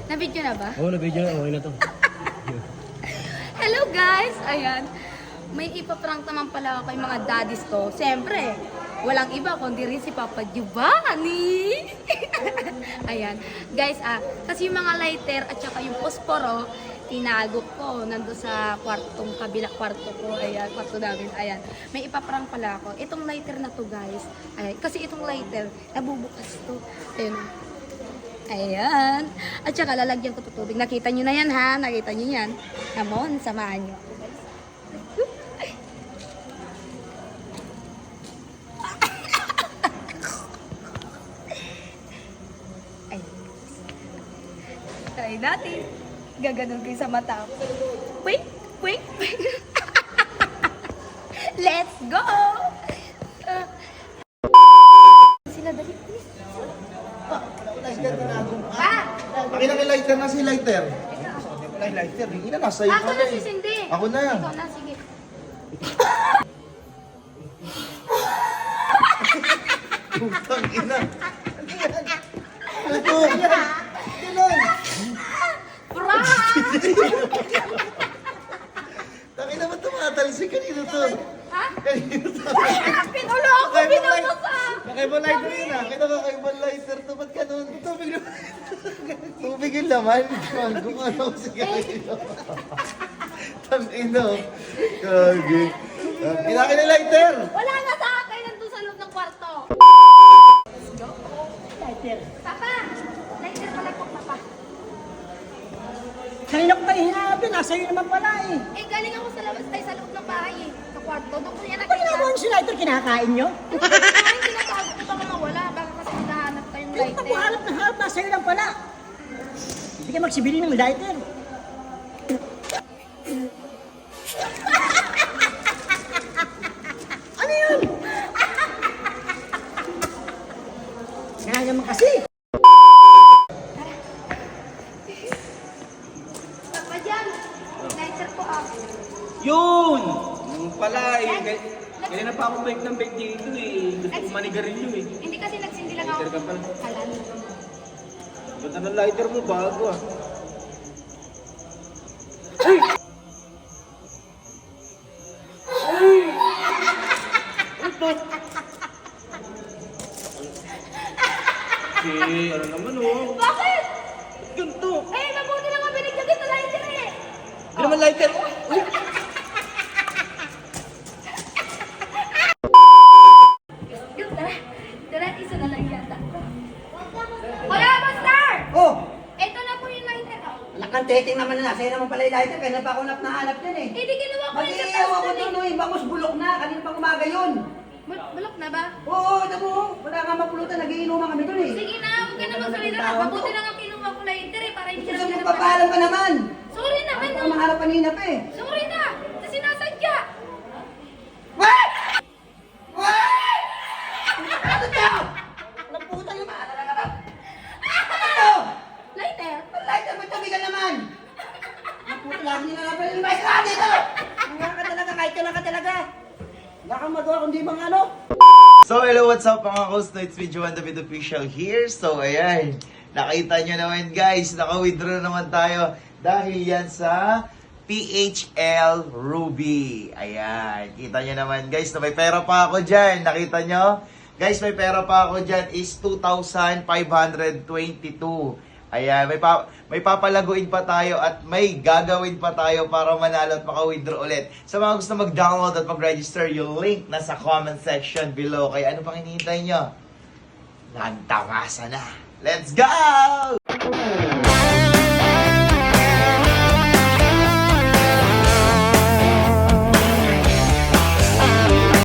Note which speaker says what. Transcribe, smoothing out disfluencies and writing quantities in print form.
Speaker 1: Na-video na ba?
Speaker 2: Oo, na-video na. Okay na to.
Speaker 1: Hello guys! Ayan. May ipaprank naman pala ako kay mga daddies ko. Siyempre, walang iba kundi rin si Papa Giovanni. Ayan. Guys, kasi yung mga lighter at saka yung posporo, tinago ko nando sa kabila kwarto ko. Ayan, kwarto namin. Ayan. May ipaprank pala ako. Itong lighter na to, guys. Ayan. Kasi itong lighter, nabubukas to. Ayan. Ayan. At saka lalagyan ko to tubig. Nakita nyo na yan, ha? Nakita nyo yan. Come on, samahan nyo. Ay. Try natin. Gaganon ko yung sa mata ko. Wait, wait, wait. Let's go! Sila dali.
Speaker 3: Akin ang lighter na si lighter. Wala yung lighter. Hindi na nasa iyo.
Speaker 1: Ako na si Cindy.
Speaker 3: Ako na.
Speaker 1: Ikaw na, sige.
Speaker 3: Putang ina. Ito. Ganun.
Speaker 1: Prank!
Speaker 3: Tangin naman tumatalsik. Kanino to?
Speaker 1: Ha?
Speaker 3: Kanino to?
Speaker 1: Pinulo ako! Pinulo ka!
Speaker 3: Kakaibang lighter yun ah. Kita kakaibang lighter to. Ba't ganun? Tubig naman. Tubig yung laman. Kung ano ko si kanino. Tangina. Kagi. Inakin ang lighter.
Speaker 1: Wala na sa akin! Nandun sa loob ng kwarto. Let's go. Lighter. Papa! Lighter pala po, Papa.
Speaker 4: Kanina ko tayo hinapin, nasa iyo naman pala eh.
Speaker 1: Eh, galing ako sa labas tayo sa loob ng bahay eh. Sa kwarto. Doon ko yan
Speaker 4: Ba't
Speaker 1: nakita.
Speaker 4: ginagawa yung slider kinakain nyo?
Speaker 1: Ay, tinatago ko baka mawala. Baka kasi maghahanap kayong
Speaker 4: Yung
Speaker 1: lighter.
Speaker 4: pagkuhalap na halap, nasa iyo lang pala. Hindi ka magsibili ng lighter. Ano yun? Kaya naman kasi.
Speaker 1: Papa dyan. Lighter po ah.
Speaker 2: Yun! Yung pala eh. Ganyan na pa ako bike ng bike dito eh. Gusto ko manigarilyo eh.
Speaker 1: Hindi kasi nagsindi lang ako.
Speaker 2: Lighter ka pala.
Speaker 1: Kalan.
Speaker 2: Ganda ng lighter mo, bago ah. Okay, ano naman oh.
Speaker 1: Bakit?
Speaker 2: Ganito.
Speaker 1: Eh, mabuti lang ang binigyan kita lighter eh.
Speaker 2: Hindi naman lighter. Uy!
Speaker 1: Yung tara. Tara, isa na lang yata. Kuya, Master!
Speaker 4: Oh,
Speaker 1: Ito na po yung lighter. Oh.
Speaker 4: nakanteting naman na nasa iyo naman pala yung lighter. Kaya na pa ako nahanap din eh.
Speaker 1: Eh, di ginawa ko yung
Speaker 4: Mag-iiyaw ako doon, no, yung bangus bulok na. Kanina pang umaga yun.
Speaker 1: Bulok na ba?
Speaker 4: Oo, ito mo. Wala nga mapulutan, nagiinuman kami doon eh.
Speaker 1: Sige na, huwag ka na magsalita. Mabuti lang ang kinuha ko lighter eh, para hindi ka
Speaker 4: Gusto
Speaker 1: lang
Speaker 4: mo
Speaker 1: ganap-
Speaker 4: papaalam ka naman.
Speaker 1: Sorry na,
Speaker 4: Ako
Speaker 1: ano?
Speaker 4: ang maharap kanina pa eh.
Speaker 1: Sorry na! Kasi sinasadya!
Speaker 4: What? What? Ano to? Naputa yung mga talaga ba? Ano to?
Speaker 1: Lighter!
Speaker 4: Lighter, ba't tumigal naman? Naputa lang nila na pala yung maestra dito. Nga ka talaga, kahit ka lang ka talaga. Wala kang magawa kundi mga ano.
Speaker 3: So, hello, what's up mga host? No, it's Video One David Official here. So, ayan. Nakita nyo naman guys, naka-withdraw naman tayo dahil yan sa PHL Ruby. Ayan. Kita nyo naman guys na may pera pa ako dyan. Nakita nyo? Guys, may pera pa ako dyan is 2,522. Ayan, may papalaguin pa tayo at may gagawin pa tayo para manalo at maka-withdraw ulit. Sa mga gusto mag-download at mag-register, yung link nasa comment section below. Kaya ano pang hinihintay nyo? Nagtamasa na. Let's go!